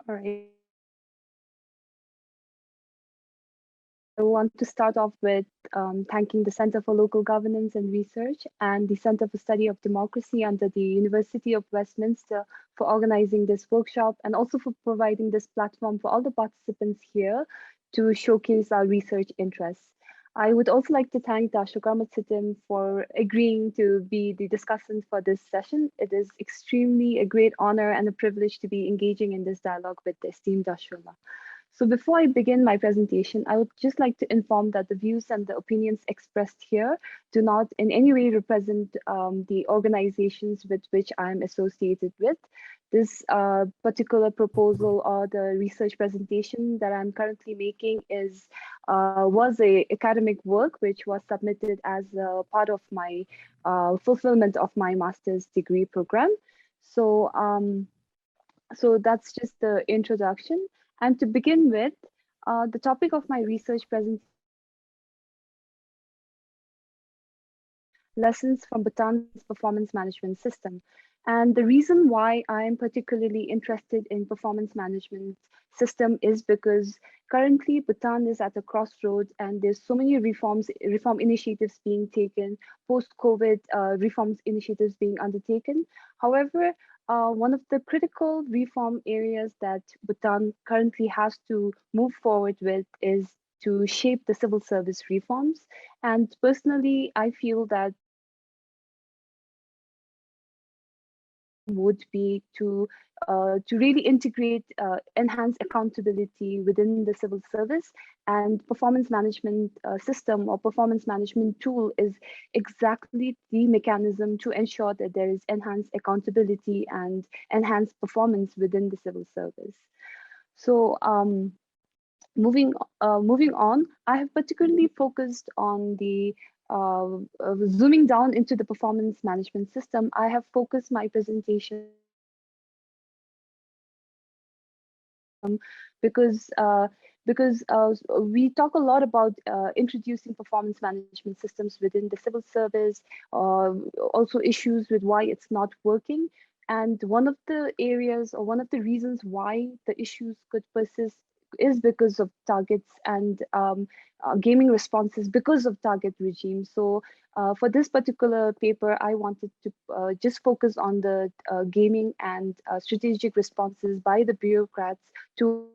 All right. I want to start off with thanking the Center for Local Governance and Research and the Center for Study of Democracy under the University of Westminster for organizing this workshop and also for providing this platform for all the participants here to showcase our research interests. I would also like to thank Dasha Karmatsitim for agreeing to be the discussant for this session. It is extremely a great honor and a privilege to be engaging in this dialogue with the esteemed Dashula. So before I begin my presentation, I would just like to inform that the views and the opinions expressed here do not in any way represent the organizations with which I'm associated with. This particular proposal or the research presentation that I'm currently making was a academic work which was submitted as a part of my fulfillment of my master's degree program. So so that's just the introduction. And to begin with, the topic of my research presentation, lessons from Bhutan's performance management system. And the reason why I'm particularly interested in performance management system is because currently Bhutan is at a crossroads and there's so many reform initiatives being taken, post-COVID reforms initiatives being undertaken. However, one of the critical reform areas that Bhutan currently has to move forward with is to shape the civil service reforms. And personally, I feel that would be to really integrate enhance accountability within the civil service, and performance management system or performance management tool is exactly the mechanism to ensure that there is enhanced accountability and enhanced performance within the civil service. So moving on, I have particularly focused on the zooming down into the performance management system. I have focused my presentation because we talk a lot about introducing performance management systems within the civil service, also issues with why it's not working. And one of the areas or one of the reasons why the issues could persist is because of targets and gaming responses because of target regime. So for this particular paper, I wanted to just focus on the gaming and strategic responses by the bureaucrats to.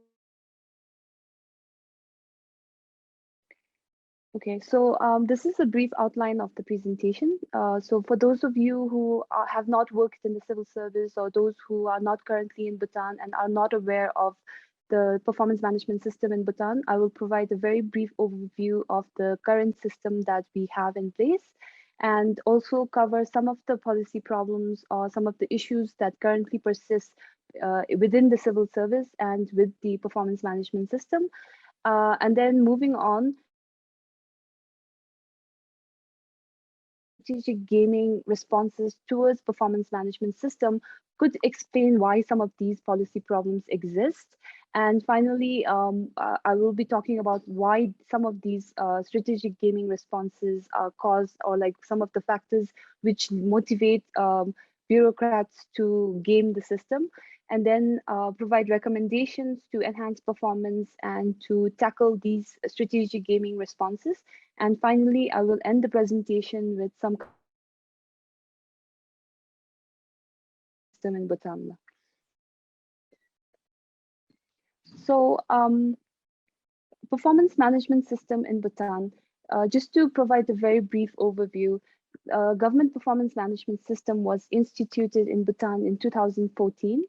Okay, so this is a brief outline of the presentation. So for those of you who have not worked in the civil service or those who are not currently in Bhutan and are not aware of the performance management system in Bhutan, I will provide a very brief overview of the current system that we have in place and also cover some of the policy problems or some of the issues that currently persist within the civil service and with the performance management system. And then moving on, strategic gaming responses towards performance management system could explain why some of these policy problems exist. And finally, I will be talking about why some of these strategic gaming responses are caused, or like some of the factors which motivate bureaucrats to game the system, and then provide recommendations to enhance performance and to tackle these strategic gaming responses. And finally, I will end the presentation with some system in Bhutan. So performance management system in Bhutan, just to provide a very brief overview, government performance management system was instituted in Bhutan in 2014,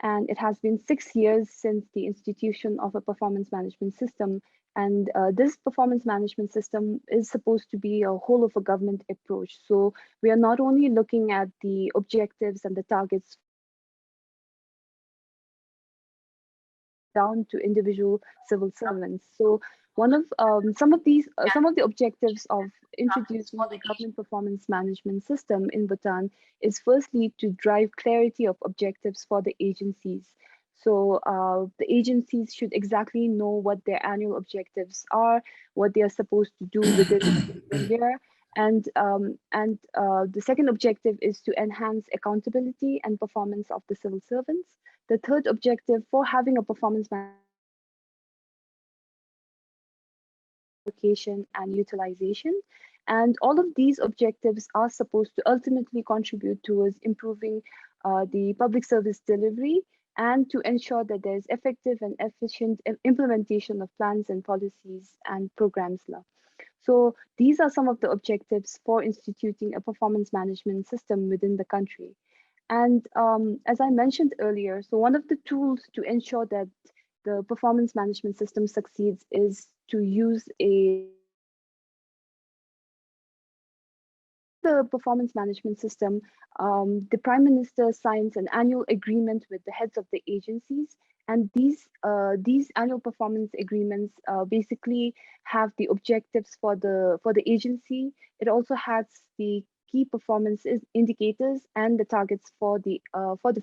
and it has been 6 years since the institution of a performance management system. And this performance management system is supposed to be a whole of a government approach. So we are not only looking at the objectives and the targets down to individual civil servants. So one of some of the objectives of introducing the government performance management system in Bhutan is firstly to drive clarity of objectives for the agencies. So the agencies should exactly know what their annual objectives are, what they are supposed to do within a given year, The second objective is to enhance accountability and performance of the civil servants. The third objective for having a performance management allocation and utilization. And all of these objectives are supposed to ultimately contribute towards improving the public service delivery and to ensure that there's effective and efficient implementation of plans and policies and programs. So these are some of the objectives for instituting a performance management system within the country. And as I mentioned earlier, so one of the tools to ensure that the performance management system succeeds is to use a the performance management system. The Prime Minister signs an annual agreement with the heads of the agencies, and these annual performance agreements basically have the objectives for the agency. It also has the key performance indicators and the targets for the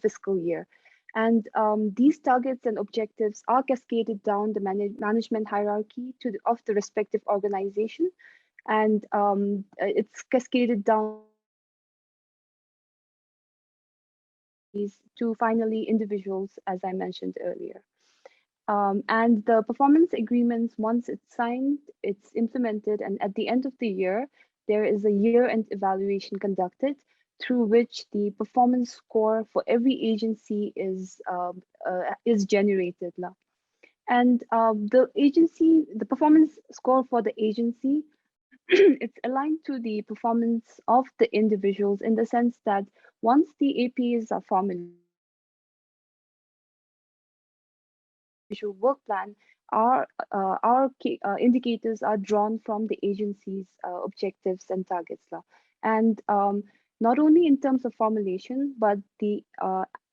fiscal year. And these targets and objectives are cascaded down the management hierarchy of the respective organization, and it's cascaded down to finally individuals, as I mentioned earlier. And the performance agreements, once it's signed, it's implemented, and at the end of the year, there is a year-end evaluation conducted through which the performance score for every agency is generated. And the performance score for the agency, it's aligned to the performance of the individuals in the sense that once the APs are formulated, visual work plan, our indicators are drawn from the agency's objectives and targets. And not only in terms of formulation, but the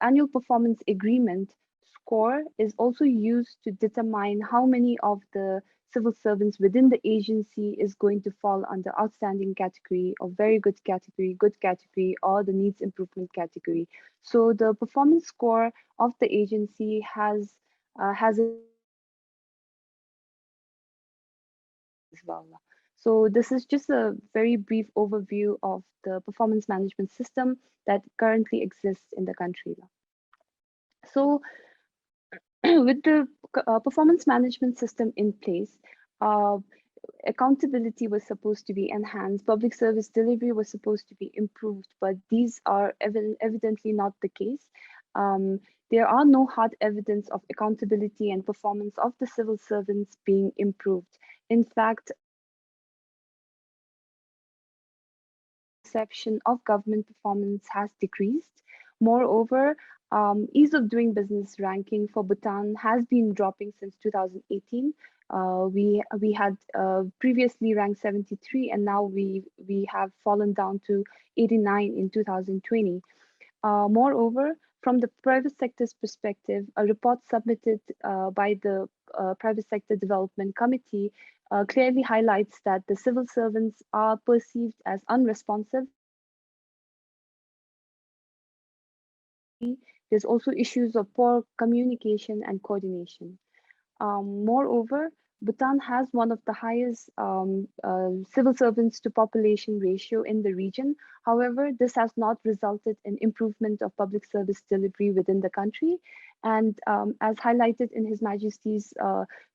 annual performance agreement score is also used to determine how many of the civil servants within the agency is going to fall under outstanding category or very good category, or the needs improvement category. So the performance score of the agency has a as well. So this is just a very brief overview of the performance management system that currently exists in the country. So with the performance management system in place, uh, accountability was supposed to be enhanced, public service delivery was supposed to be improved, but these are evidently not the case. There are no hard evidence of accountability and performance of the civil servants being improved. In fact, perception of government performance has decreased. Moreover, ease of doing business ranking for Bhutan has been dropping since 2018. We had previously ranked 73, and now we have fallen down to 89 in 2020. Moreover, from the private sector's perspective, a report submitted by the Private Sector Development Committee clearly highlights that the civil servants are perceived as unresponsive. There's also issues of poor communication and coordination. Moreover, Bhutan has one of the highest civil servants to population ratio in the region. However, this has not resulted in improvement of public service delivery within the country. And as highlighted in His Majesty's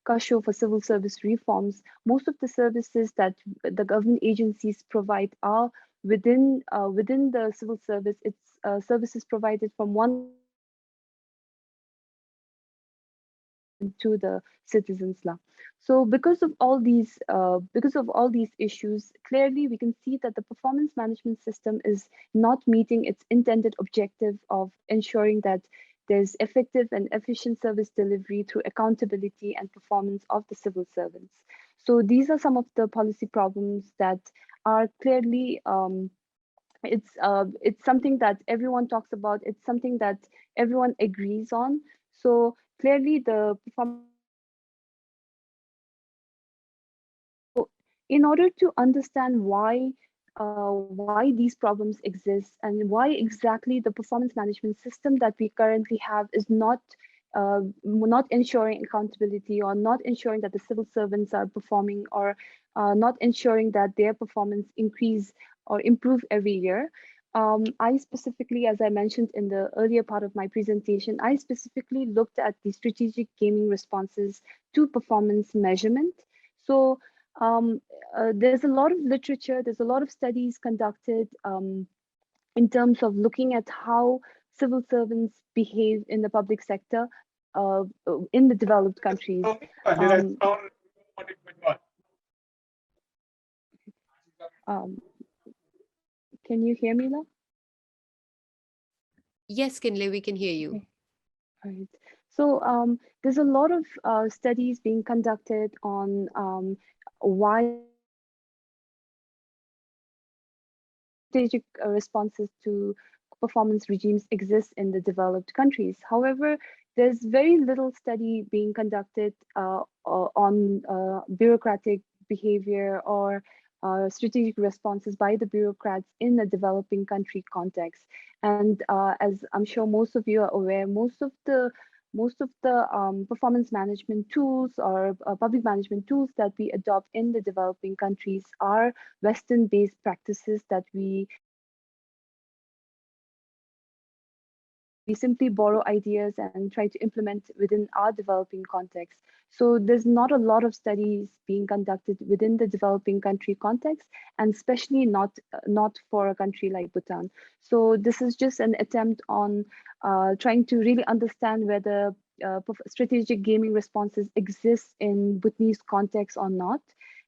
Kasho for civil service reforms, most of the services that the government agencies provide are within the civil service. It's services provided from one to the citizens law. So because of all these issues, clearly we can see that the performance management system is not meeting its intended objective of ensuring that there's effective and efficient service delivery through accountability and performance of the civil servants. So these are some of the policy problems that are clearly it's something that everyone talks about. It's something that everyone agrees on. So clearly the performance. In order to understand why these problems exist and why exactly the performance management system that we currently have is not not ensuring accountability, or not ensuring that the civil servants are performing, or not ensuring that their performance increase or improve every year. I specifically, as I mentioned in the earlier part of my presentation, I specifically looked at the strategic gaming responses to performance measurement. So there's a lot of literature, there's a lot of studies conducted in terms of looking at how civil servants behave in the public sector in the developed countries. Um, can you hear me now? Yes, Kinley, we can hear you. Okay. All right. So there's a lot of studies being conducted on why strategic responses to performance regimes exist in the developed countries. However, there's very little study being conducted on bureaucratic behavior or strategic responses by the bureaucrats in a developing country context. And as I'm sure most of you are aware, most of the performance management tools or public management tools that we adopt in the developing countries are Western-based practices that we simply borrow ideas and try to implement within our developing context. So there's not a lot of studies being conducted within the developing country context, and especially not for a country like Bhutan. So this is just an attempt on trying to really understand whether strategic gaming responses exist in Bhutanese context or not,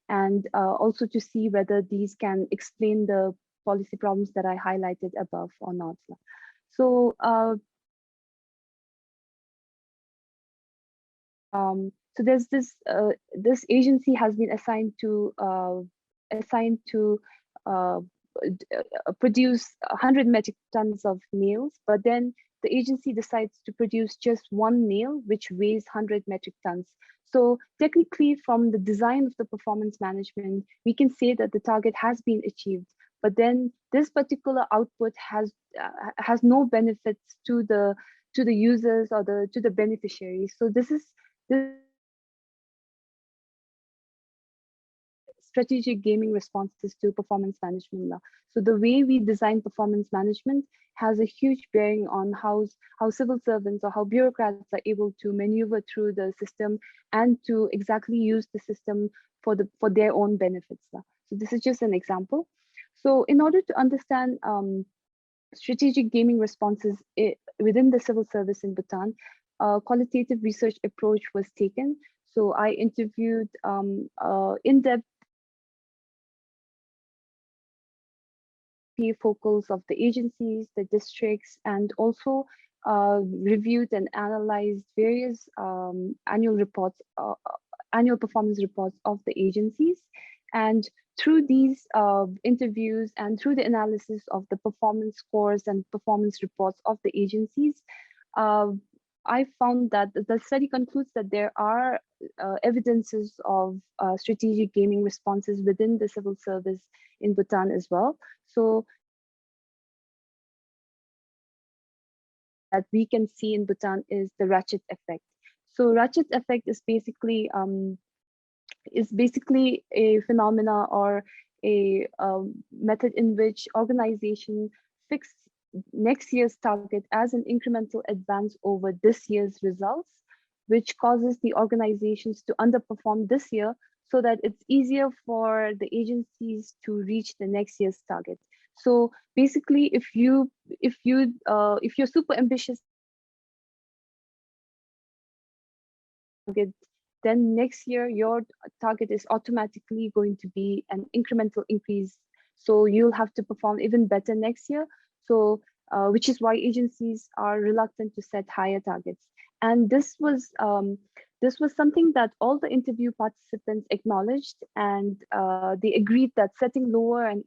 and also to see whether these can explain the policy problems that I highlighted above or not. So so there's this agency has been assigned to uh, produce 100 metric tons of nails, but then the agency decides to produce just one nail which weighs 100 metric tons. So technically, from the design of the performance management, we can say that the target has been achieved, but then this particular output has no benefits to the users or to the beneficiaries. So this strategic gaming responses to performance management law. So the way we design performance management has a huge bearing on how civil servants or how bureaucrats are able to maneuver through the system and to exactly use the system for their own benefits. So this is just an example. So in order to understand strategic gaming responses within the civil service in Bhutan, a qualitative research approach was taken. So I interviewed in-depth focals of the agencies, the districts, and also reviewed and analyzed various annual performance reports of the agencies. And through these interviews and through the analysis of the performance scores and performance reports of the agencies, I found that the study concludes that there are evidences of strategic gaming responses within the civil service in Bhutan as well. So that we can see in Bhutan is the ratchet effect. So ratchet effect is basically a phenomena or a method in which organization fix next year's target as an incremental advance over this year's results, which causes the organizations to underperform this year so that it's easier for the agencies to reach the next year's target. So basically, if you're super ambitious target, then next year your target is automatically going to be an incremental increase. So you'll have to perform even better next year. So which is why agencies are reluctant to set higher targets. And this was something that all the interview participants acknowledged, and they agreed that setting lower and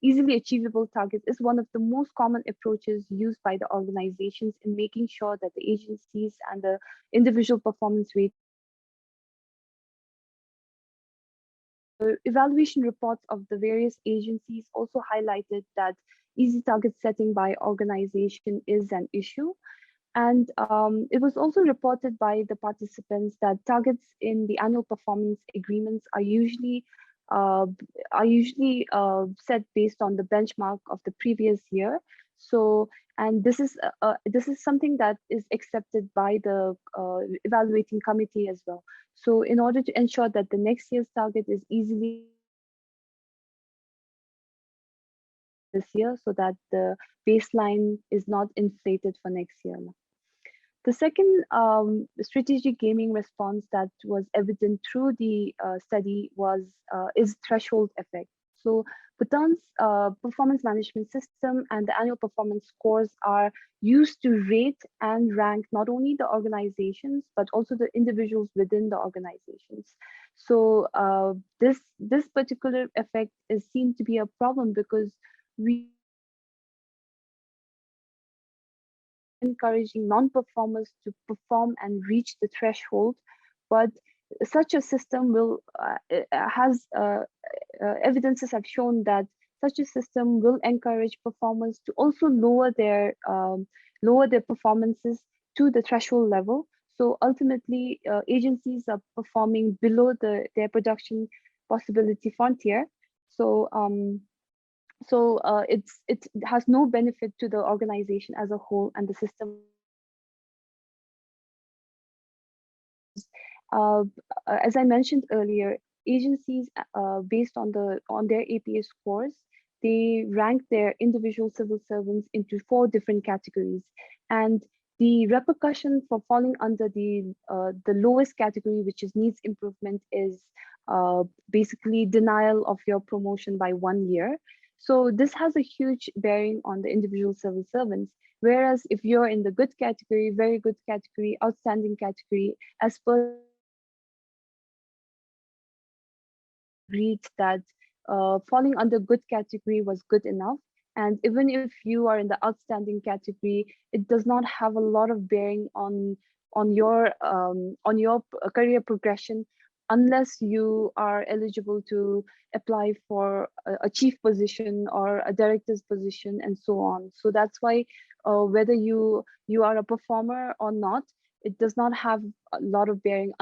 easily achievable targets is one of the most common approaches used by the organizations in making sure that the agencies and the individual performance rate. The evaluation reports of the various agencies also highlighted that easy target setting by organization is an issue. And it was also reported by the participants that targets in the annual performance agreements uh, set based on the benchmark of the previous year. So, and this is something that is accepted by the evaluating committee as well. So, in order to ensure that the next year's target is easily this year, so that the baseline is not inflated for next year. The second strategic gaming response that was evident through the study is threshold effect. So Bhutan's performance management system and the annual performance scores are used to rate and rank not only the organizations but also the individuals within the organizations. So this particular effect is seen to be a problem because we encouraging non-performers to perform and reach the threshold, but such a system will has evidences have shown that such a system will encourage performers to also lower their performances to the threshold level. So ultimately, agencies are performing below their production possibility frontier. So it has no benefit to the organization as a whole and the system. Uh, as I mentioned earlier, agencies based on their APA scores, they rank their individual civil servants into 4 different categories, and the repercussion for falling under the lowest category, which is needs improvement, is basically denial of your promotion by 1 year. So this has a huge bearing on the individual civil servants. Whereas if you're in the good category, very good category, outstanding category, as per agreed that falling under good category was good enough. And even if you are in the outstanding category, it does not have a lot of bearing on your career progression unless you are eligible to apply for a chief position or a director's position and so on. So that's why whether you are a performer or not, it does not have a lot of bearing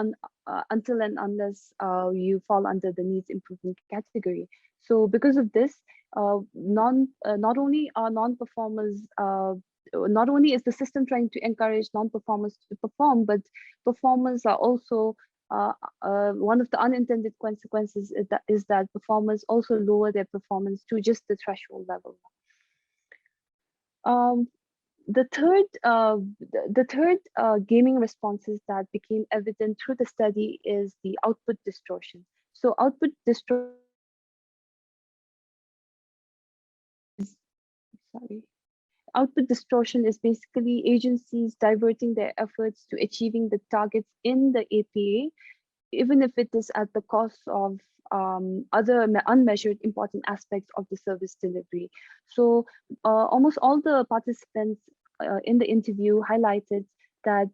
until and unless you fall under the needs improvement category. So because of this, not only are non-performers, not only is the system trying to encourage non-performers to perform, but performers are also one of the unintended consequences is that performers also lower their performance to just the threshold level. Um, the third gaming responses that became evident through the study is the output distortion. So output distortion, sorry. Output distortion is basically agencies diverting their efforts to achieving the targets in the APA, even if it is at the cost of other unmeasured important aspects of the service delivery. So almost all the participants in the interview highlighted that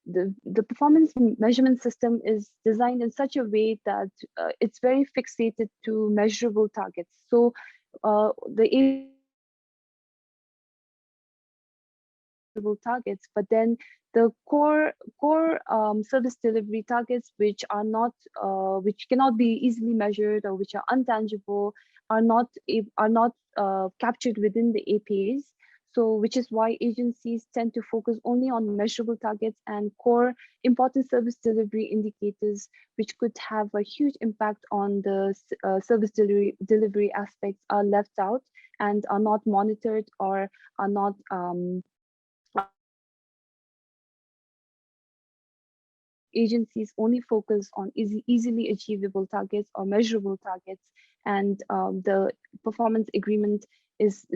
the performance measurement system is designed in such a way that it's very fixated to measurable targets. So the targets, but then the core service delivery targets, which are not which cannot be easily measured or which are intangible, are not captured within the APAs. So, which is why agencies tend to focus only on measurable targets and core important service delivery indicators, which could have a huge impact on the service delivery aspects are left out and are not monitored or are not agencies only focus on easily achievable targets or measurable targets, and the performance agreement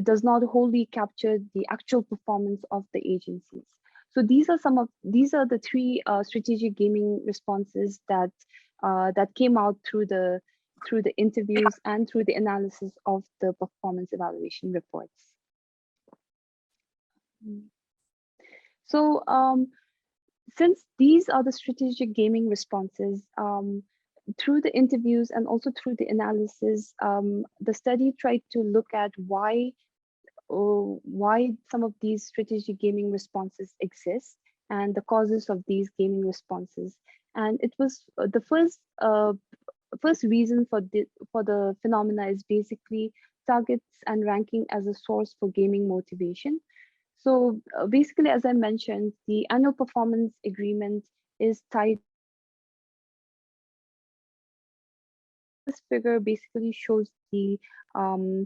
does not wholly capture the actual performance of the agencies. So these are the 3 strategic gaming responses that came out through the interviews and through the analysis of the performance evaluation reports. So since these are the strategic gaming responses, through the interviews and also through the analysis, the study tried to look at why some of these strategic gaming responses exist and the causes of these gaming responses. And it was the first reason for the phenomena is basically targets and ranking as a source for gaming motivation. So basically, as I mentioned, the annual performance agreement is tied this figure basically shows the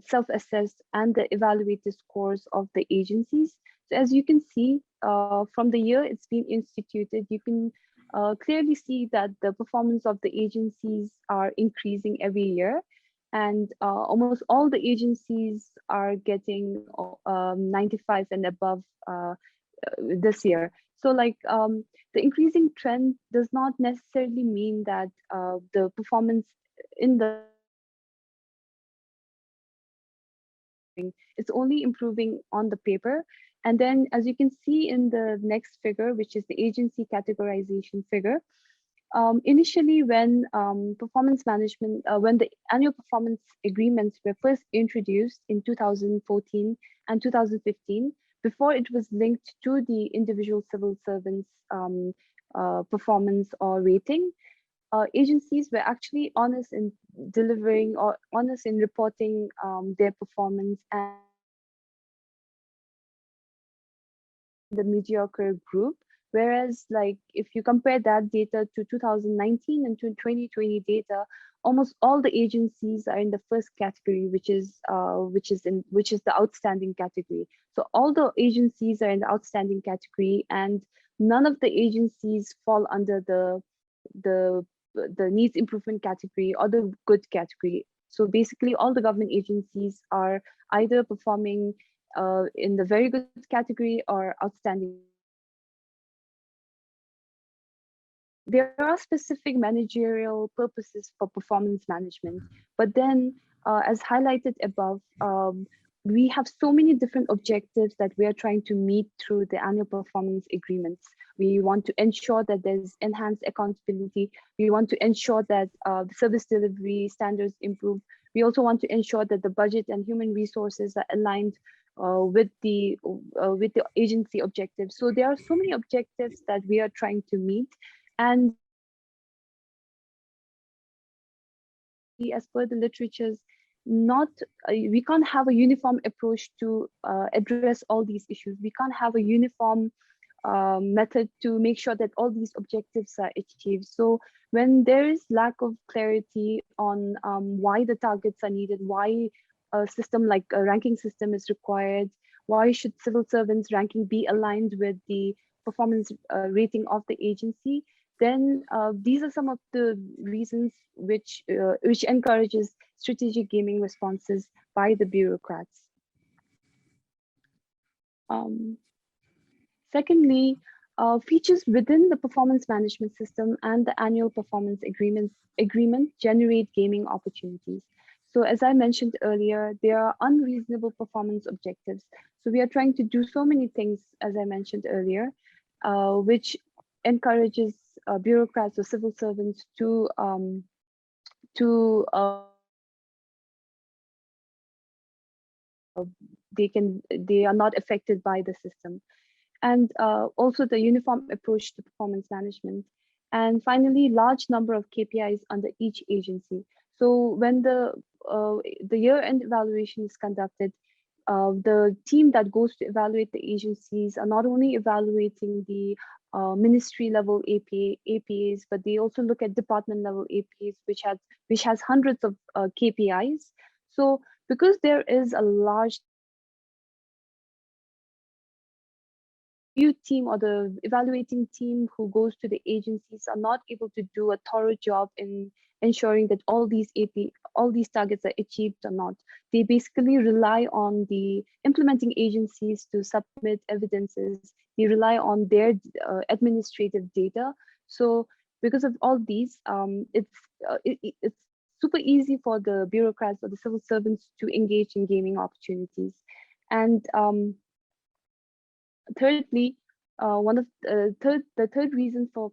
self-assessed and the evaluated scores of the agencies. So as you can see, from the year it's been instituted, you can clearly see that the performance of the agencies are increasing every year. And almost all the agencies are getting 95 and above this year. So like the increasing trend does not necessarily mean that the performance in the it's only improving on the paper. And then as you can see in the next figure, which is the agency categorization figure, initially when performance management, when the annual performance agreements were first introduced in 2014 and 2015, before it was linked to the individual civil servants performance or rating, agencies were actually honest in delivering or honest in reporting their performance, and the mediocre group. Whereas like if you compare that data to 2019 and to 2020 data, almost all the agencies are in the first category, which is the outstanding category. So all the agencies are in the outstanding category, and none of the agencies fall under the the needs improvement category or the good category. So basically all the government agencies are either performing in the very good category or outstanding. There are specific managerial purposes for performance management, but then as highlighted above, we have so many different objectives that we are trying to meet through the annual performance agreements. We want to ensure that there's enhanced accountability. We want to ensure that the service delivery standards improve. We also want to ensure that the budget and human resources are aligned with the agency objectives. So there are so many objectives that we are trying to meet. And as per the literatures, not we can't have a uniform approach to address all these issues. We can't have a uniform method to make sure that all these objectives are achieved. So when there is lack of clarity on why the targets are needed, why a system like a ranking system is required, why should civil servants ranking be aligned with the performance rating of the agency, then these are some of the reasons which encourages strategic gaming responses by the bureaucrats. Secondly, features within the performance management system and the annual performance agreement generate gaming opportunities. So as I mentioned earlier, there are unreasonable performance objectives. So we are trying to do so many things, as I mentioned earlier, which encourages bureaucrats or civil servants to they are not affected by the system. And also the uniform approach to performance management. And finally, large number of KPIs under each agency. So when the year-end evaluation is conducted, the team that goes to evaluate the agencies are not only evaluating the ministry level APAs, but they also look at department level APAs, which has hundreds of KPIs. So because there is a large team or the evaluating team who goes to the agencies are not able to do a thorough job in ensuring that all these targets are achieved or not. They basically rely on the implementing agencies to submit evidences. They rely on their administrative data. So because of all these, it's super easy for the bureaucrats or the civil servants to engage in gaming opportunities. And thirdly, the third reason for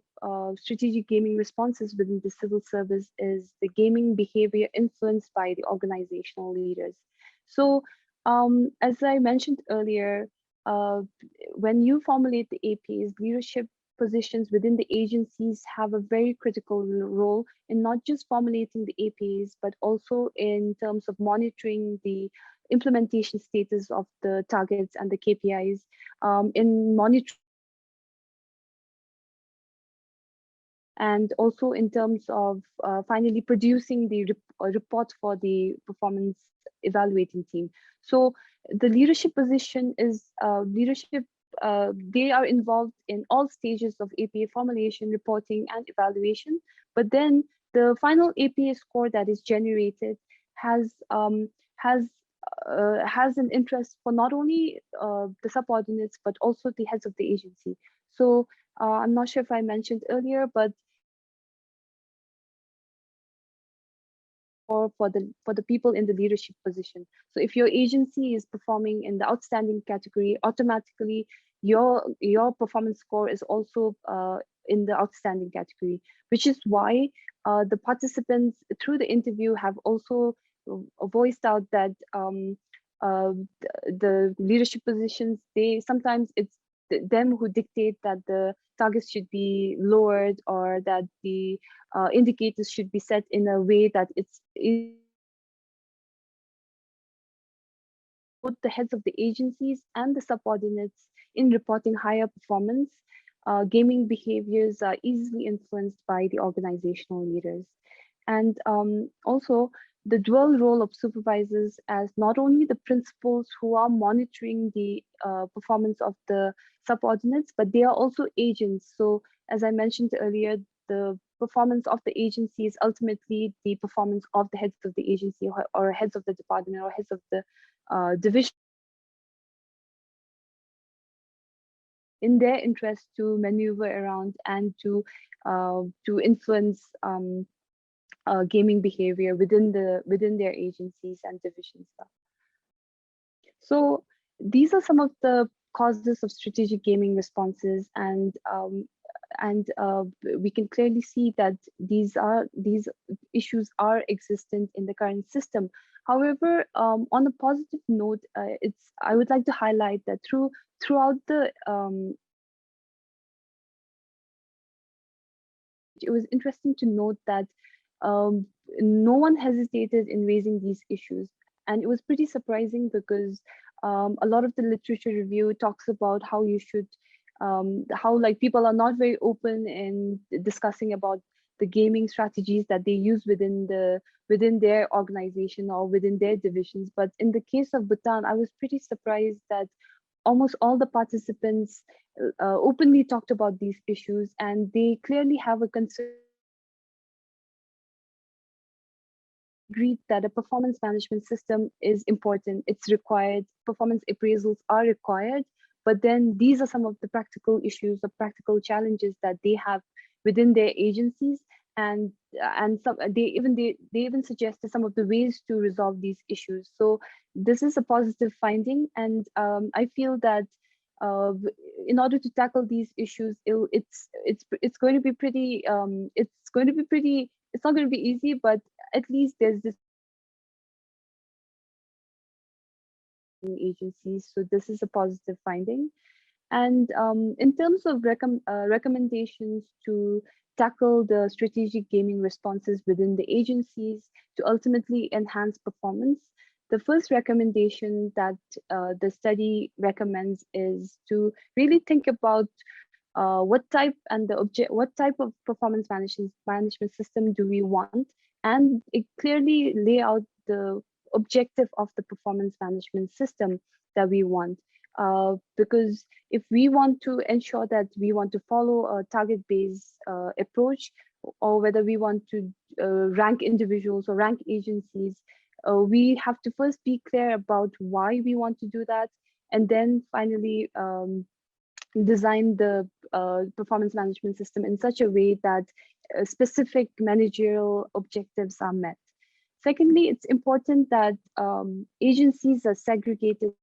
strategic gaming responses within the civil service is the gaming behavior influenced by the organizational leaders. So As I mentioned earlier, uh, when you formulate the APs, leadership positions within the agencies have a very critical role in not just formulating the APs, but also in terms of monitoring the implementation status of the targets and the KPIs, in monitoring and also in terms of finally producing the report for the performance evaluating team. So the leadership position is leadership. They are involved in all stages of APA formulation, reporting, and evaluation. But then the final APA score that is generated has has has an interest for not only the subordinates but also the heads of the agency. So I'm not sure if I mentioned earlier, but for the people in the leadership position. So if your agency is performing in the outstanding category, automatically your performance score is also in the outstanding category, which is why the participants through the interview have also voiced out that the leadership positions, they sometimes it's them who dictate that the targets should be lowered or that the indicators should be set in a way that it's both the heads of the agencies and the subordinates in reporting higher performance. Gaming behaviors are easily influenced by the organizational leaders. And also the dual role of supervisors as not only the principals who are monitoring the performance of the subordinates, but they are also agents. So as I mentioned earlier, the performance of the agency is ultimately the performance of the heads of the agency or heads of the department or heads of the division in their interest to maneuver around and to influence gaming behavior within their agencies and divisions. So these are some of the causes of strategic gaming responses, and we can clearly see that these issues are existent in the current system. However, on a positive note, it's I would like to highlight that throughout the it was interesting to note that no one hesitated in raising these issues. And it was pretty surprising because a lot of the literature review talks about how you should, how like people are not very open in discussing about the gaming strategies that they use within their organization or within their divisions. But in the case of Bhutan, I was pretty surprised that almost all the participants openly talked about these issues, and they clearly have a concern. Agreed that a performance management system is important, it's required, performance appraisals are required, but then these are some of the practical issues or practical challenges that they have within their agencies, and some they even suggested some of the ways to resolve these issues. So this is a positive finding, and I feel that uh, in order to tackle these issues, it's going to be pretty it's going to be pretty it's not going to be easy, but at least there's this agencies. So this is a positive finding. And in terms of recommendations to tackle the strategic gaming responses within the agencies to ultimately enhance performance, the first recommendation that the study recommends is to really think about what type of performance management system do we want, and it clearly lay out the objective of the performance management system that we want. Because if we want to ensure that we want to follow a target-based approach, or whether we want to rank individuals or rank agencies, we have to first be clear about why we want to do that, and then finally design the performance management system in such a way that specific managerial objectives are met. Secondly, it's important that agencies are segregated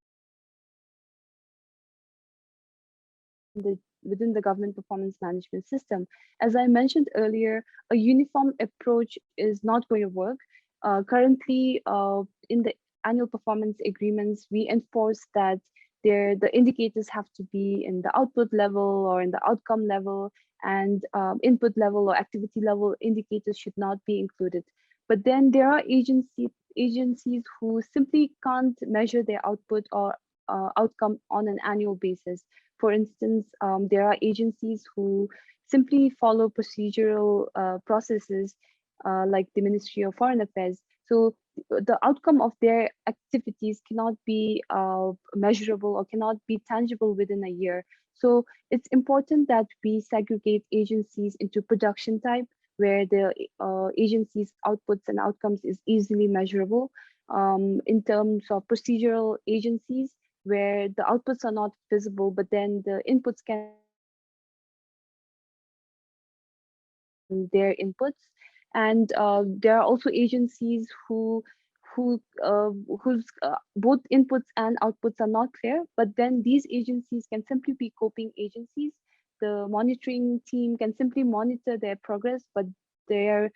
within the government performance management system. As I mentioned earlier, a uniform approach is not going to work. Currently, in the annual performance agreements, we enforce that the indicators have to be in the output level or in the outcome level, and input level or activity level indicators should not be included. But then there are agencies who simply can't measure their output or outcome on an annual basis. For instance, there are agencies who simply follow procedural processes like the Ministry of Foreign Affairs. So the outcome of their activities cannot be measurable or cannot be tangible within a year. So it's important that we segregate agencies into production type, where the agency's outputs and outcomes is easily measurable. In terms of procedural agencies, where the outputs are not visible, but then the inputs can their inputs. And there are also agencies whose both inputs and outputs are not clear, but then these agencies can simply be coping agencies. The monitoring team can simply monitor their progress, but their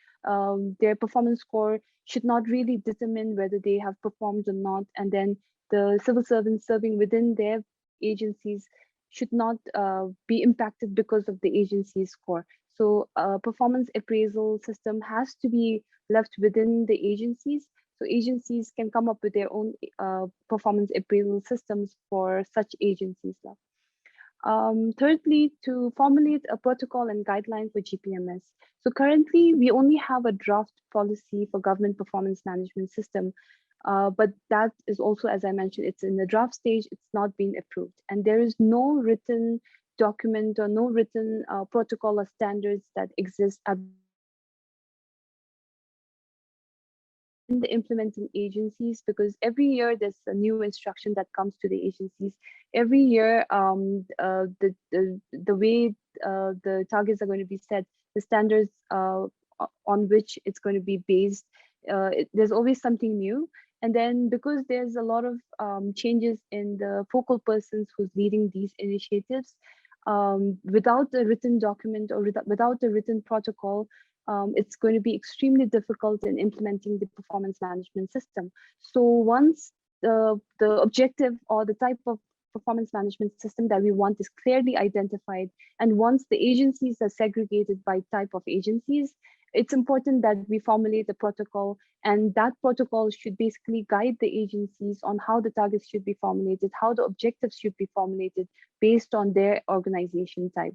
performance score should not really determine whether they have performed or not. And then the civil servants serving within their agencies should not be impacted because of the agency's score. So performance appraisal system has to be left within the agencies. So agencies can come up with their own performance appraisal systems for such agencies. Thirdly, to formulate a protocol and guideline for GPMS. So currently, we only have a draft policy for government performance management system, but that is also, as I mentioned, it's in the draft stage, it's not been approved. And there is no written document or no written protocol or standards that exist at in the implementing agencies, because every year there's a new instruction that comes to the agencies. Every year, the way the targets are going to be set, the standards on which it's going to be based, there's always something new. And then because there's a lot of changes in the focal persons who's leading these initiatives, without a written document or without a written protocol, it's going to be extremely difficult in implementing the performance management system. So once the objective or the type of performance management system that we want is clearly identified, and once the agencies are segregated by type of agencies, it's important that we formulate a protocol, and that protocol should basically guide the agencies on how the targets should be formulated, how the objectives should be formulated based on their organization type.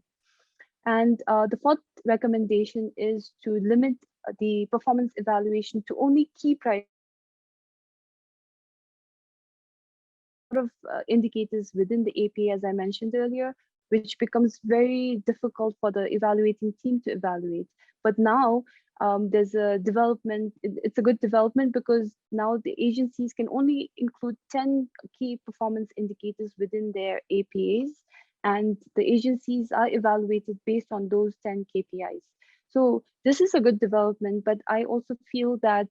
And the fourth recommendation is to limit the performance evaluation to only key priorities of indicators within the APA, as I mentioned earlier, which becomes very difficult for the evaluating team to evaluate. But now there's a development, it's a good development, because now the agencies can only include 10 key performance indicators within their APAs, and the agencies are evaluated based on those 10 KPIs. So this is a good development, but I also feel that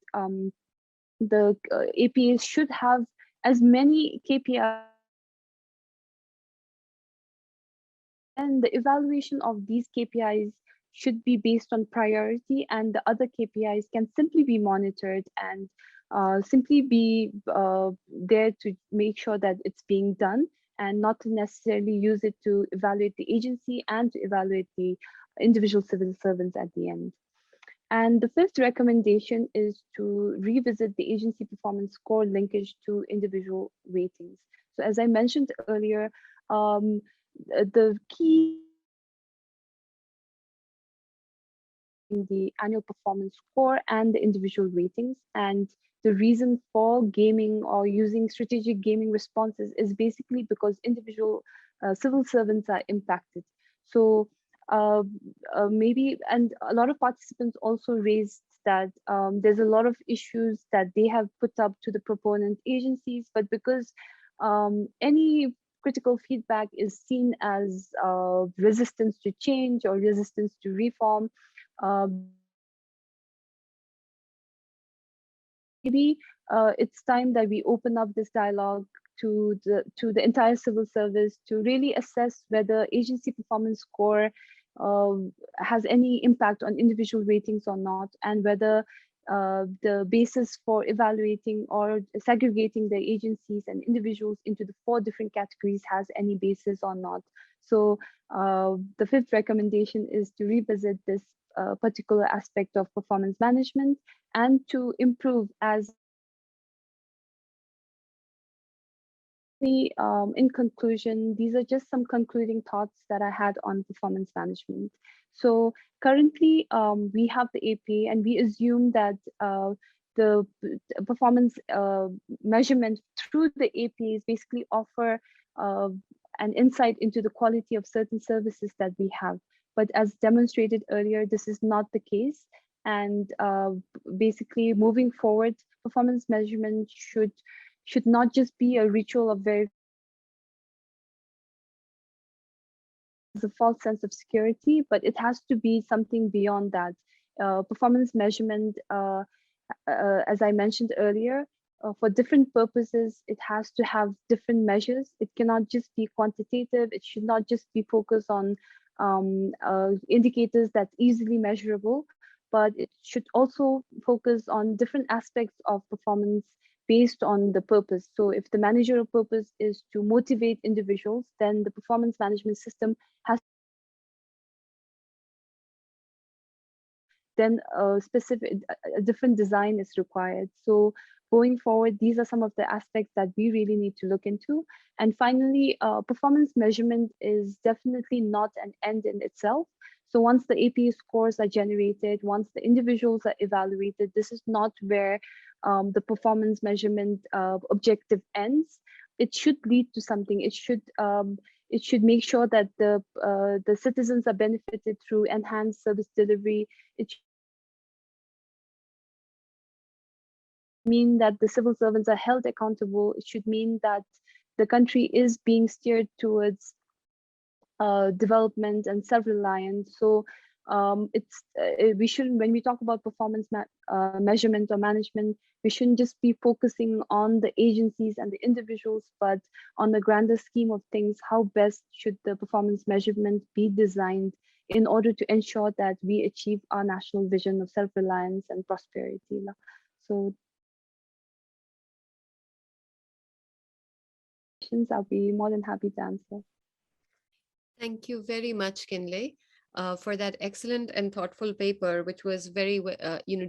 the APAs should have as many KPIs, and the evaluation of these KPIs should be based on priority, and the other KPIs can simply be monitored and simply be there to make sure that it's being done, and not to necessarily use it to evaluate the agency and to evaluate the individual civil servants at the end. And the fifth recommendation is to revisit the agency performance score linkage to individual ratings. So as I mentioned earlier, the key in the annual performance score and the individual ratings, and the reason for gaming or using strategic gaming responses is basically because individual civil servants are impacted. So maybe, and a lot of participants also raised that there's a lot of issues that they have put up to the proponent agencies, but because any critical feedback is seen as resistance to change or resistance to reform, maybe it's time that we open up this dialogue to the entire civil service to really assess whether agency performance score has any impact on individual ratings or not, and whether the basis for evaluating or segregating the agencies and individuals into the 4 different categories has any basis or not. So the 5th recommendation is to revisit this particular aspect of performance management and to improve as in conclusion, these are just some concluding thoughts that I had on performance management. So currently, we have the APA, and we assume that the performance measurement through the APAs basically offer an insight into the quality of certain services that we have. But as demonstrated earlier, this is not the case. And basically, moving forward, performance measurement should not just be a ritual of verification, a false sense of security, but it has to be something beyond that. Performance measurement, as I mentioned earlier, for different purposes, it has to have different measures. It cannot just be quantitative. It should not just be focused on indicators that's easily measurable, but it should also focus on different aspects of performance based on the purpose. So if the managerial purpose is to motivate individuals, then the performance management system has then a different design is required. So going forward, these are some of the aspects that we really need to look into. And finally, performance measurement is definitely not an end in itself. So once the APA scores are generated, once the individuals are evaluated, this is not where the performance measurement objective ends. It should lead to something. It should make sure that the citizens are benefited through enhanced service delivery. It should mean that the civil servants are held accountable. It should mean that the country is being steered towards development and self-reliance. So we shouldn't, when we talk about performance measurement or management, we shouldn't just be focusing on the agencies and the individuals, but on the grander scheme of things, how best should the performance measurement be designed in order to ensure that we achieve our national vision of self-reliance and prosperity. So I'll be more than happy to answer. Thank you very much, Kinley, for that excellent and thoughtful paper, which was very,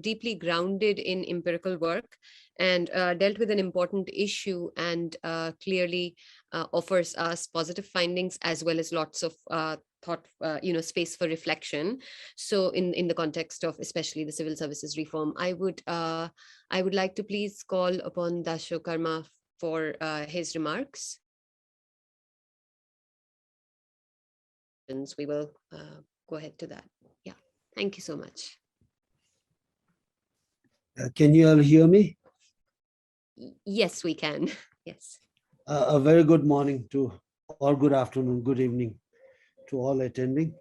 deeply grounded in empirical work and dealt with an important issue and clearly offers us positive findings as well as lots of thought, space for reflection. So in the context of especially the civil services reform, I would like to please call upon Dasho Karma for his remarks. We will go ahead to that. Yeah, thank you so much. Can you all hear me? Yes, we can. Yes. A very good morning to, or good afternoon, good evening to all attending.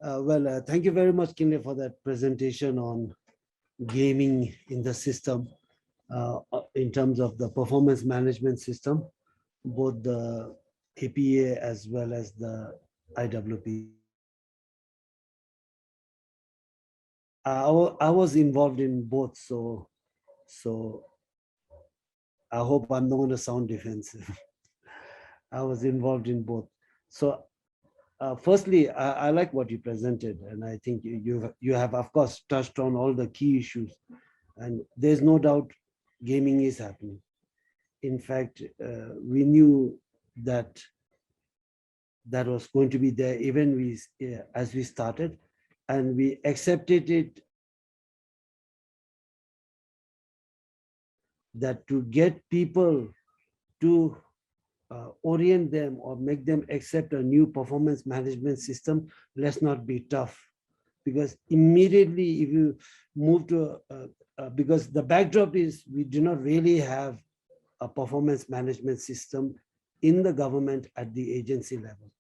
Thank you very much, Kinley, for that presentation on gaming in the system in terms of the performance management system, both the APA as well as the IWP. I was involved in both, so I hope I'm not going to sound defensive. I was involved in both. So firstly, I like what you presented, and I think you have, of course, touched on all the key issues. And there's no doubt gaming is happening. In fact, we knew that was going to be there even as we started, and we accepted it, that to get people to orient them or make them accept a new performance management system, let's not be tough. Because immediately if you move to, because the backdrop is we do not really have a performance management system in the government at the agency level.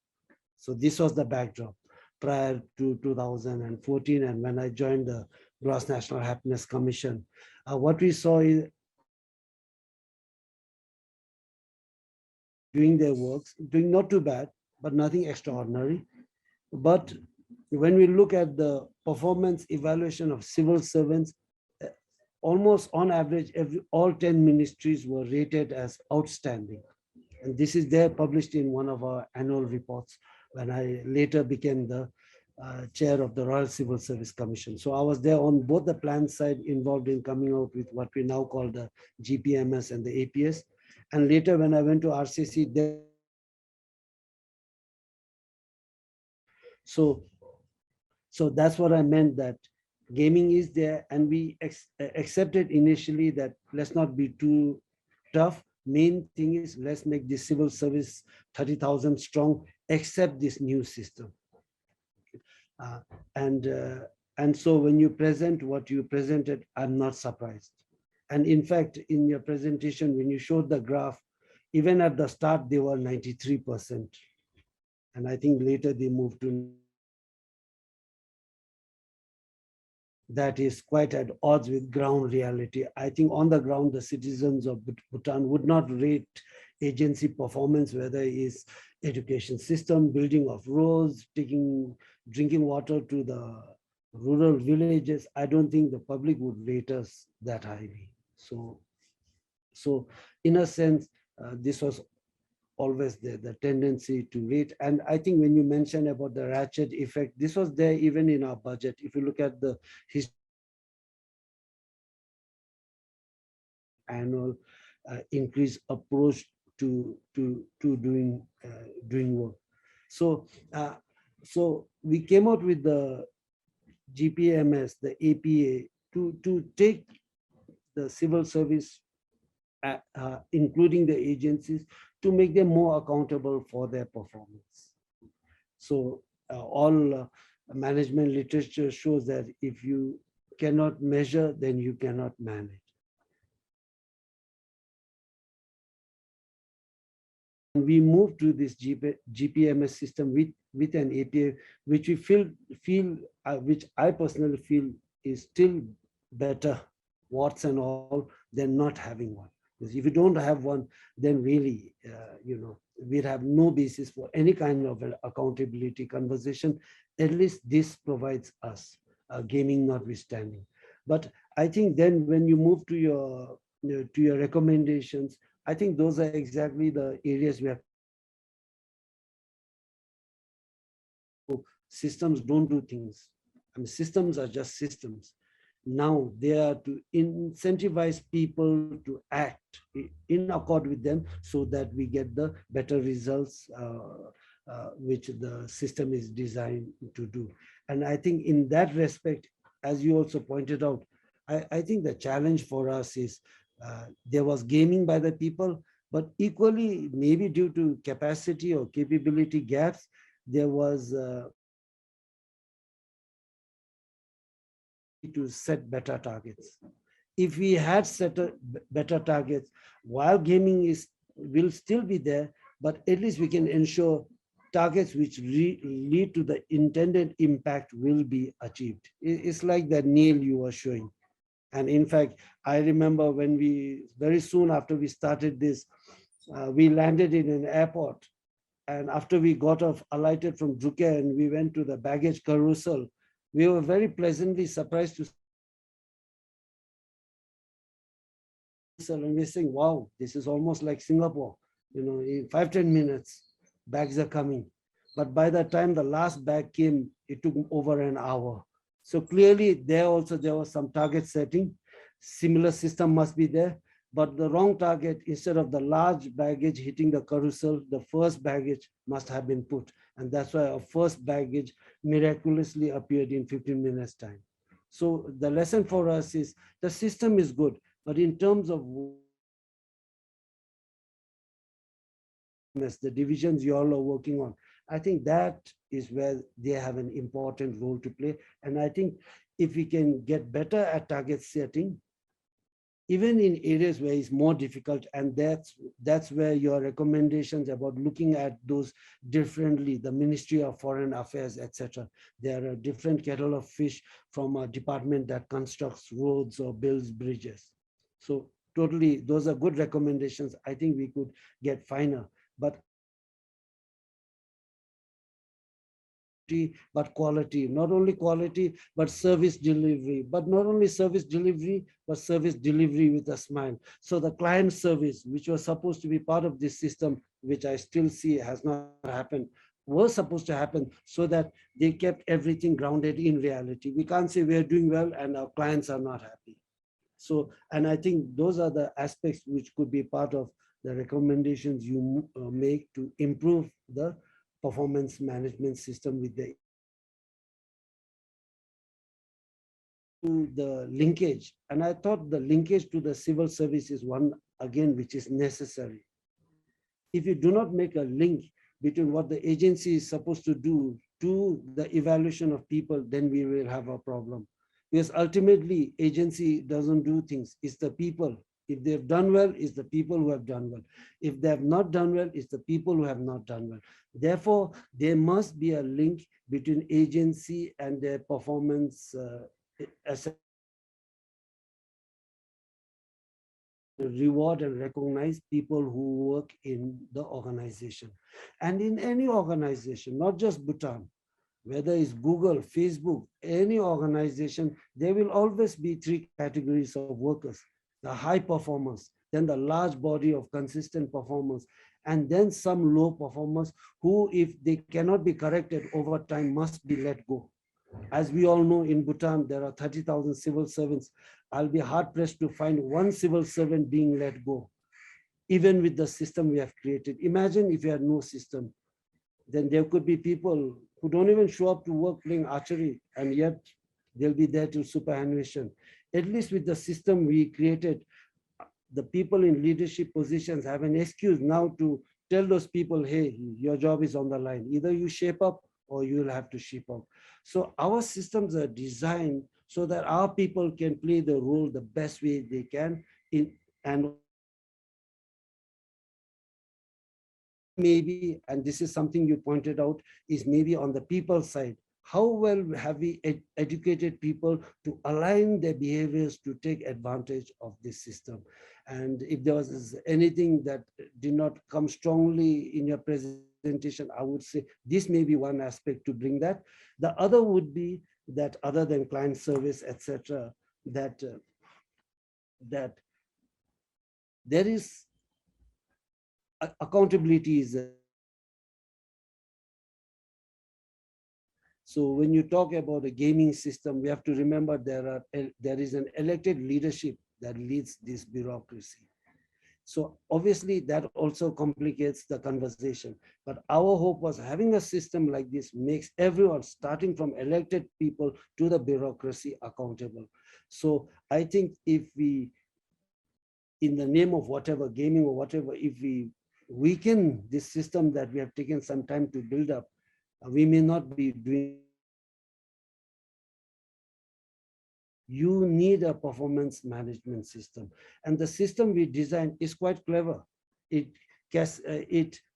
So this was the backdrop prior to 2014, and when I joined the Gross National Happiness Commission. What we saw is doing their works, doing not too bad, but nothing extraordinary. But when we look at the performance evaluation of civil servants, almost on average, all 10 ministries were rated as outstanding. And this is there published in one of our annual reports when I later became the chair of the Royal Civil Service Commission. So I was there on both the plan side, involved in coming out with what we now call the GPMS and the APS. And later when I went to RCC, so that's what I meant, that gaming is there, and we accepted initially that let's not be too tough. Main thing is let's make the civil service 30,000 strong, accept this new system. Uh, and so when you present what you presented, I'm not surprised. And in fact, in your presentation, when you showed the graph, even at the start, they were 93%. And I think later they moved to, that is quite at odds with ground reality. I think on the ground, the citizens of Bhutan would not rate agency performance, whether it's education system, building of roads, taking drinking water to the rural villages. I don't think the public would rate us that highly. So in a sense, this was always there, the tendency to rate. And I think when you mentioned about the ratchet effect, this was there even in our budget. If you look at the annual increase approach to doing work. So so we came out with the GPMS, the APA, to take the civil service, including the agencies, to make them more accountable for their performance. So all management literature shows that if you cannot measure, then you cannot manage. We moved to this GPMS system with an APA, which we feel which I personally feel is still better, warts and all, than not having one. Because if you don't have one, then really, we'd have no basis for any kind of accountability conversation. At least this provides us, gaming notwithstanding. But I think then when you move to your recommendations, I think those are exactly the areas we have. Systems don't do things. I mean, systems are just systems. Now they are to incentivize people to act in accord with them so that we get the better results which the system is designed to do. And I think in that respect, as you also pointed out, I think the challenge for us is there was gaming by the people, but equally, maybe due to capacity or capability gaps, there was to set better targets. If we had set better targets, while gaming will still be there, but at least we can ensure targets which lead to the intended impact will be achieved. It's like that nail you were showing. And in fact, I remember when very soon after we started this, we landed in an airport. And after we got off, alighted from Druke, and we went to the baggage carousel, we were very pleasantly surprised to see, and we're saying, wow, this is almost like Singapore. In 5-10 minutes, bags are coming. But by the time the last bag came, it took over an hour. So clearly there was some target setting. Similar system must be there, but the wrong target, instead of the large baggage hitting the carousel, the first baggage must have been put. And that's why our first baggage miraculously appeared in 15 minutes time. So the lesson for us is the system is good, but in terms of the divisions you all are working on, I think that is where they have an important role to play. And I think if we can get better at target setting, even in areas where it's more difficult, and that's where your recommendations about looking at those differently, the Ministry of Foreign Affairs, etc. There are different kettle of fish from a department that constructs roads or builds bridges. So totally, those are good recommendations. I think we could get finer, but but quality, not only quality, but service delivery, but not only service delivery, but service delivery with a smile. So the client service, which was supposed to be part of this system, which I still see has not happened, was supposed to happen so that they kept everything grounded in reality. We can't say we're doing well and our clients are not happy. So, and I think those are the aspects which could be part of the recommendations you make to improve the performance management system with the to the linkage. And I thought the linkage to the civil service is one again, which is necessary. If you do not make a link between what the agency is supposed to do to the evaluation of people, then we will have a problem. Because ultimately, agency doesn't do things, it's the people. If they've done well, it's the people who have done well. If they have not done well, it's the people who have not done well. Therefore, there must be a link between agency and their performance reward and recognize people who work in the organization. And in any organization, not just Bhutan, whether it's Google, Facebook, any organization, there will always be three categories of workers: the high performers, then the large body of consistent performers, and then some low performers who, if they cannot be corrected over time, must be let go. As we all know, in Bhutan, there are 30,000 civil servants. I'll be hard pressed to find one civil servant being let go, even with the system we have created. Imagine if you had no system, then there could be people who don't even show up to work playing archery, and yet they'll be there till superannuation. At least with the system we created, the people in leadership positions have an excuse now to tell those people, hey, your job is on the line. Either you shape up or you'll have to shape up. So our systems are designed so that our people can play the role the best way they can and maybe, and this is something you pointed out, is maybe on the people side. How well have we educated people to align their behaviors to take advantage of this system? And if there was anything that did not come strongly in your presentation, I would say this may be one aspect to bring that. The other would be that other than client service, etc., that there is accountability is so when you talk about a gaming system, we have to remember there is an elected leadership that leads this bureaucracy. So obviously that also complicates the conversation. But our hope was having a system like this makes everyone, starting from elected people to the bureaucracy, accountable. So I think if we, in the name of whatever, gaming or whatever, if we weaken this system that we have taken some time to build up, we may not be doing. You need a performance management system. And the system we designed is quite clever. It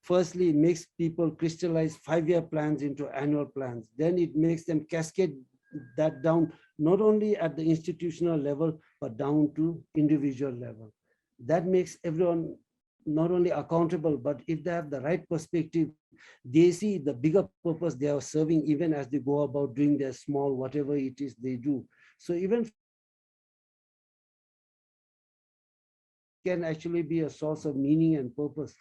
firstly makes people crystallize 5-year plans into annual plans. Then it makes them cascade that down, not only at the institutional level, but down to individual level. That makes everyone not only accountable, but if they have the right perspective, they see the bigger purpose they are serving, even as they go about doing their small, whatever it is they do. So even can actually be a source of meaning and purpose.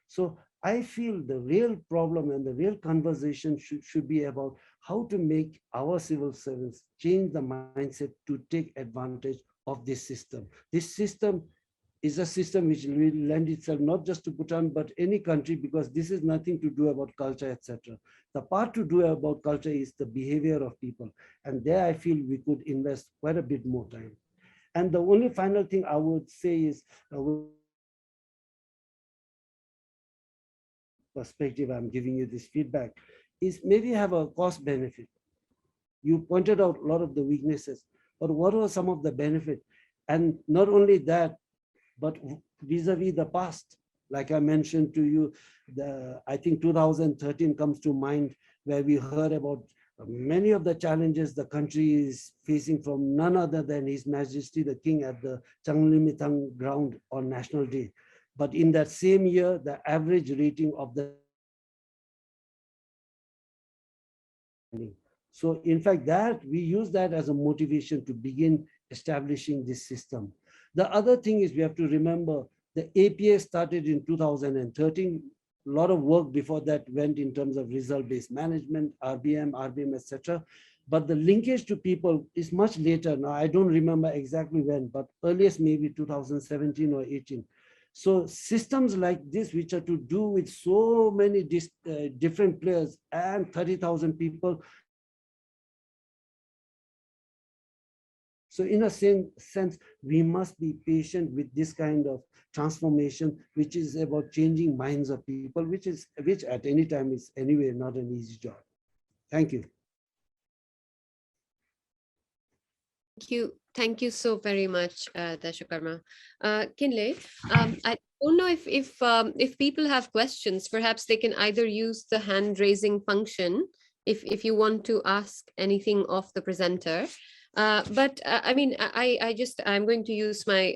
So I feel the real problem and the real conversation should be about how to make our civil servants change the mindset to take advantage of this system. This system is a system which will lend itself not just to Bhutan, but any country, because this is nothing to do about culture, etc. The part to do about culture is the behavior of people. And there I feel we could invest quite a bit more time. And the only final thing I would say is, perspective, I'm giving you this feedback, is maybe have a cost benefit. You pointed out a lot of the weaknesses, but what were some of the benefit? And not only that, but vis-a-vis the past, like I mentioned to you, I think 2013 comes to mind, where we heard about many of the challenges the country is facing from none other than His Majesty the King at the Changlimitang ground on National Day. But in that same year, the average rating of the So in fact, that we use that as a motivation to begin establishing this system. The other thing is we have to remember the APA started in 2013. A lot of work before that went in terms of result-based management, RBM, etc. But the linkage to people is much later. Now, I don't remember exactly when, but earliest maybe 2017 or 18. So systems like this, which are to do with so many different players and 30,000 people. So in a sense, we must be patient with this kind of transformation, which is about changing minds of people, which at any time is anyway not an easy job. Thank you. Thank you so very much, Dashakarma. Kinley, I don't know if people have questions. Perhaps they can either use the hand raising function if you want to ask anything of the presenter. But I mean, I'm going to use my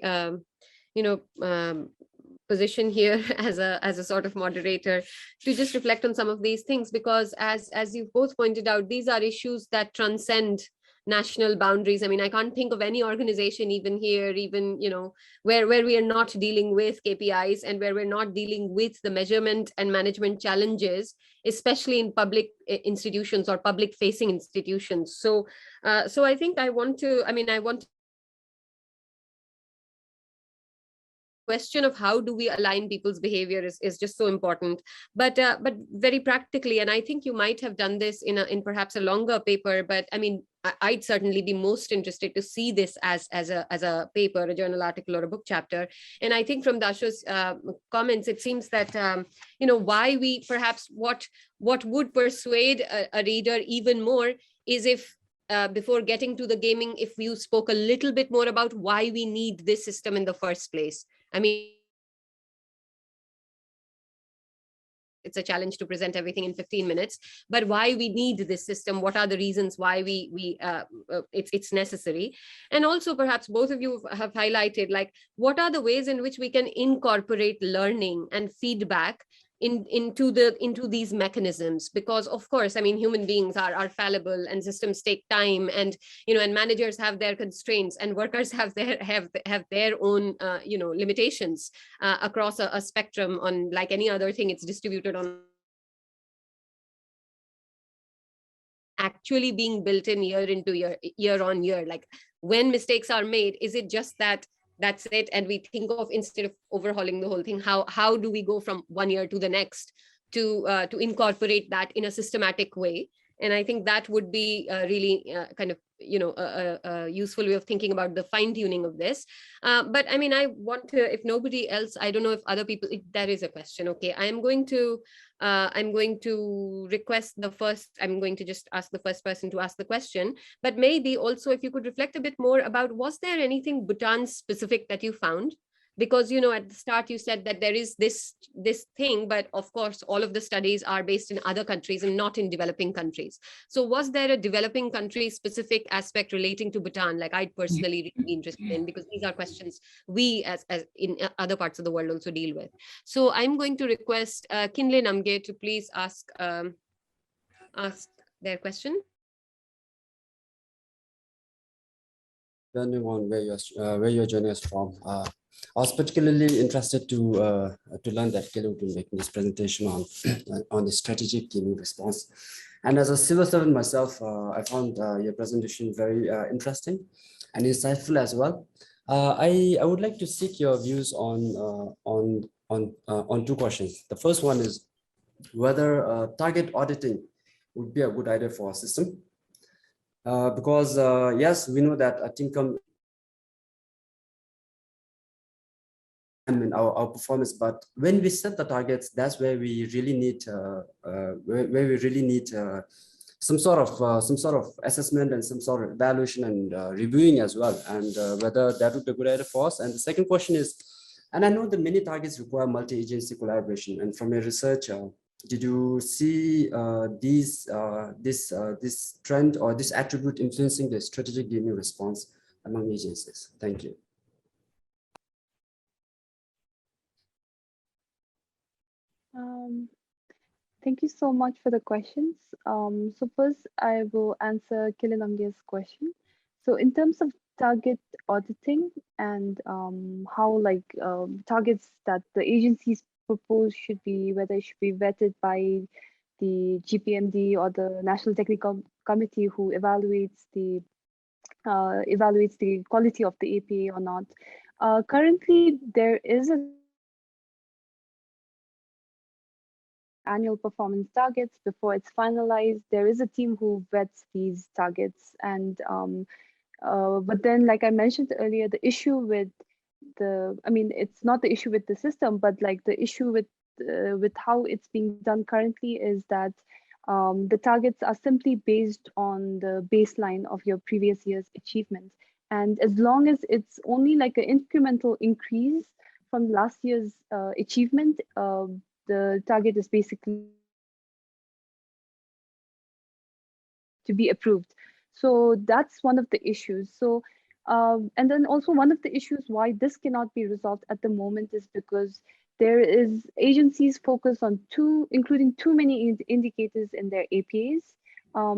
position here as a sort of moderator to just reflect on some of these things, because as you've both pointed out, these are issues that transcend national boundaries. I mean, I can't think of any organization, even here, even, where we are not dealing with KPIs and where we're not dealing with the measurement and management challenges, especially in public institutions or public facing institutions. So I think I want to question of how do we align people's behavior is just so important, but very practically, and I think you might have done this in perhaps a longer paper, but I mean, I'd certainly be most interested to see this as a paper, a journal article, or a book chapter. And I think from Dasha's comments, it seems that why we perhaps what would persuade a reader even more is if before getting to the gaming, if you spoke a little bit more about why we need this system in the first place. I mean, it's a challenge to present everything in 15 minutes, but why we need this system, what are the reasons why it's necessary. And also perhaps both of you have highlighted, like, what are the ways in which we can incorporate learning and feedback into these mechanisms, because of course, I mean, human beings are fallible and systems take time, and and managers have their constraints and workers have their own limitations across a spectrum. On like any other thing, it's distributed on actually being built in year on year. Like, when mistakes are made, is it just that's it, and we think of, instead of overhauling the whole thing, how do we go from one year to the next to incorporate that in a systematic way? And I think that would be really kind of a useful way of thinking about the fine-tuning of this. But I mean, I want to, if nobody else, I don't know if other people, if there is a question. Okay, I'm going to request I'm going to just ask the first person to ask the question, but maybe also if you could reflect a bit more about, was there anything Bhutan specific that you found? Because at the start you said that there is this thing, but of course all of the studies are based in other countries and not in developing countries. So was there a developing country specific aspect relating to Bhutan, like I'd personally be interested in, because these are questions we as in other parts of the world also deal with. So I'm going to request Kinley Namge to please ask their question. Depending on where your journey is from. I was particularly interested to learn that Kaul will be making this presentation on the strategic gaming response. And as a civil servant myself, I found your presentation very interesting and insightful as well. I would like to seek your views on two questions. The first one is whether target auditing would be a good idea for our system. Because yes, we know that Tinkham in our performance, but when we set the targets, that's where we really need some sort of assessment and some sort of evaluation and reviewing as well, and whether that would be a good idea for us. And the second question is, and I know that many targets require multi-agency collaboration, and from your research, did you see this trend or this attribute influencing the strategic gaming response among agencies? Thank you. Thank you so much for the questions. So first, I will answer Kilinange's question. So in terms of target auditing and how like targets that the agencies propose should be, whether it should be vetted by the GPMD or the National Technical Committee who evaluates the quality of the APA or not. Currently, there is a annual performance targets before it's finalized. There is a team who vets these targets, and but then, like I mentioned earlier, the issue with I mean, it's not the issue with the system, but like the issue with how it's being done currently is that the targets are simply based on the baseline of your previous year's achievement. And as long as it's only like an incremental increase from last year's achievement, the target is basically to be approved. So that's one of the issues. So, and then also one of the issues why this cannot be resolved at the moment is because there is agencies focus on including too many indicators in their APAs.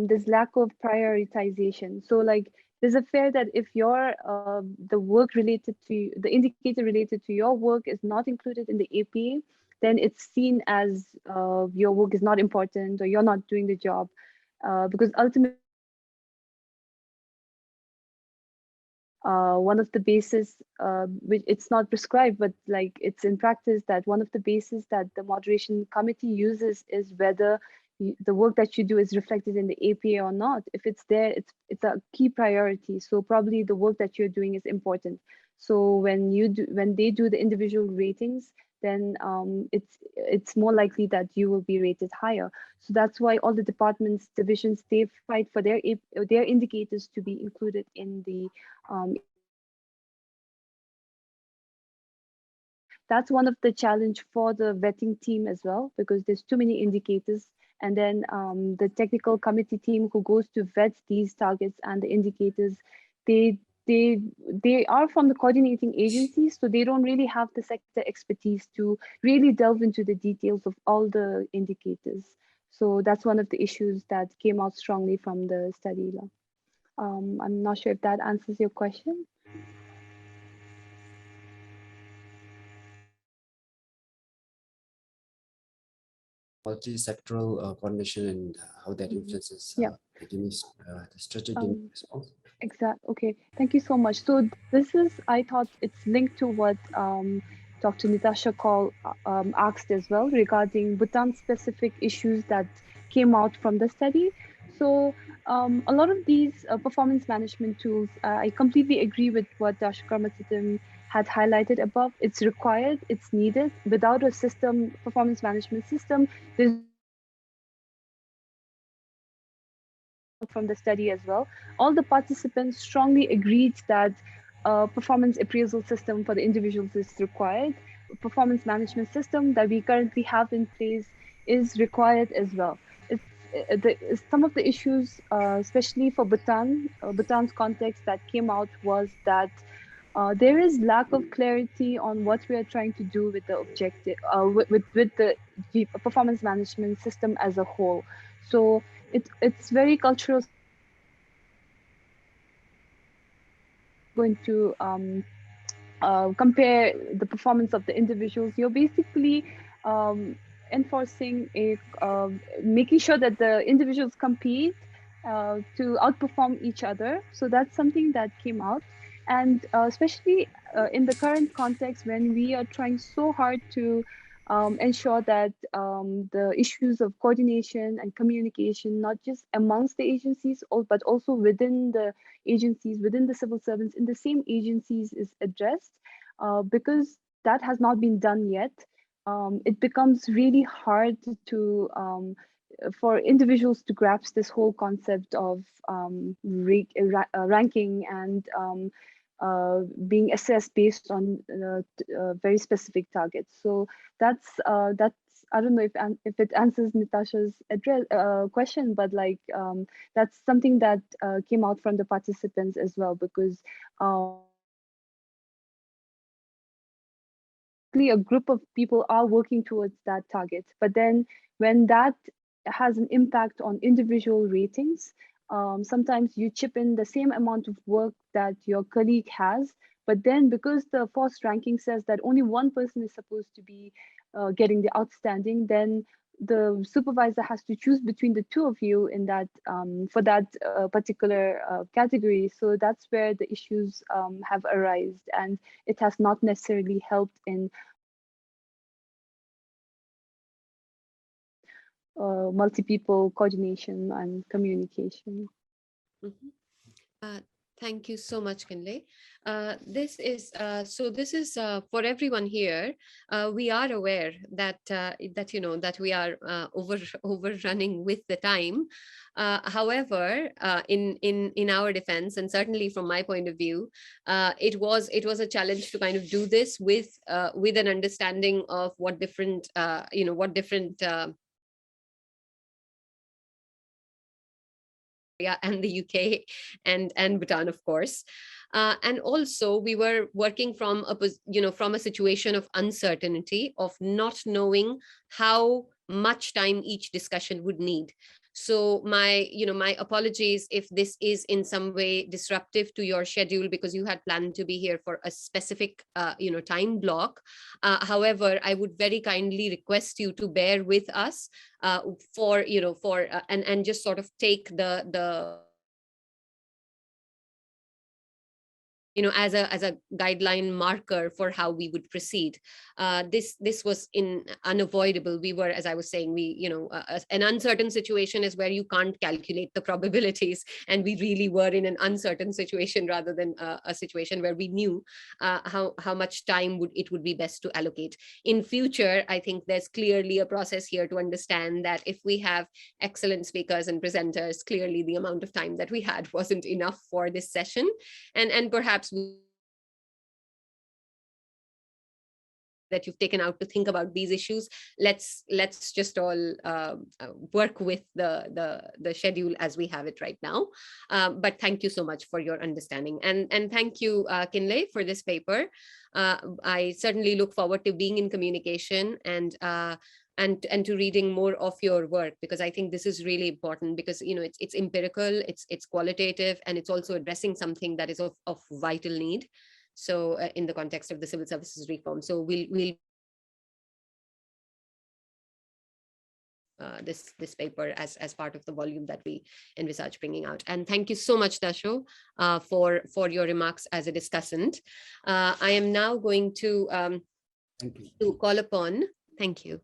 There's lack of prioritization. So like there's a fear that if the work related to the indicator related to your work is not included in the APA, then it's seen as your work is not important or you're not doing the job. Because ultimately one of the bases, which it's not prescribed, but like it's in practice that one of the bases that the moderation committee uses is whether the work that you do is reflected in the APA or not. If it's there, it's a key priority. So probably the work that you're doing is important. So when they do the individual ratings, then it's more likely that you will be rated higher. So that's why all the departments, divisions, they fight for their indicators to be included in the that's one of the challenge for the vetting team as well, because there's too many indicators. And then the technical committee team who goes to vet these targets and the indicators, they they are from the coordinating agencies, so they don't really have the sector expertise to really delve into the details of all the indicators. So that's one of the issues that came out strongly from the study. I'm not sure if that answers your question. Multi-sectoral coordination and how that influences Yeah. the strategic response. Exactly. Okay. Thank you so much. So this is, I thought it's linked to what Dr. Nitasha Kaul asked as well regarding Bhutan specific issues that came out from the study. So a lot of these performance management tools, I completely agree with what Dr. Karmatitim had highlighted above. It's required, it's needed. Without a performance management system, there's from the study as well. All the participants strongly agreed that a performance appraisal system for the individuals is required. A performance management system that we currently have in place is required as well. Some of the issues, especially for Bhutan's context that came out was that there is lack of clarity on what we are trying to do with the objective, with the performance management system as a whole. So it's very cultural. Going to compare the performance of the individuals, you're basically enforcing making sure that the individuals compete to outperform each other. So that's something that came out. And especially in the current context when we are trying so hard to ensure that the issues of coordination and communication, not just amongst the agencies, but also within the agencies, within the civil servants in the same agencies is addressed, because that has not been done yet. It becomes really hard to for individuals to grasp this whole concept of ranking and being assessed based on very specific targets. So that's I don't know if it answers Nitasha's question, but like that's something that came out from the participants as well, because basically a group of people are working towards that target. But then when that has an impact on individual ratings, sometimes you chip in the same amount of work that your colleague has, but then because the forced ranking says that only one person is supposed to be getting the outstanding, then the supervisor has to choose between the two of you in that for that particular category. So that's where the issues have arisen, and it has not necessarily helped in multi-people coordination and communication. Mm-hmm. Thank you so much, Kinley. This is for everyone here. We are aware that that we are overrunning with the time. However, in our defense, and certainly from my point of view, it was a challenge to kind of do this with an understanding of what different and the UK and Bhutan, of course. And also we were working from a situation of uncertainty, of not knowing how much time each discussion would need. So my apologies if this is in some way disruptive to your schedule, because you had planned to be here for a specific time block. However, I would very kindly request you to bear with us and just sort of take the as a guideline marker for how we would proceed. This was unavoidable. We were, as I was saying, an uncertain situation is where you can't calculate the probabilities, and we really were in an uncertain situation rather than a situation where we knew how much time it would be best to allocate. In future, I think there's clearly a process here to understand that if we have excellent speakers and presenters, clearly the amount of time that we had wasn't enough for this session, and perhaps that you've taken out to think about these issues. Let's just all work with the schedule as we have it right now. But thank you so much for your understanding, and thank you, Kinley, for this paper. I certainly look forward to being in communication and to reading more of your work, because I think this is really important, because it's empirical, it's qualitative, and it's also addressing something that is of vital need. So in the context of the civil services reform, so we'll this paper as part of the volume that we envisage bringing out. And thank you so much, Dasho, for your remarks as a discussant. I am now going to call upon. Thank you.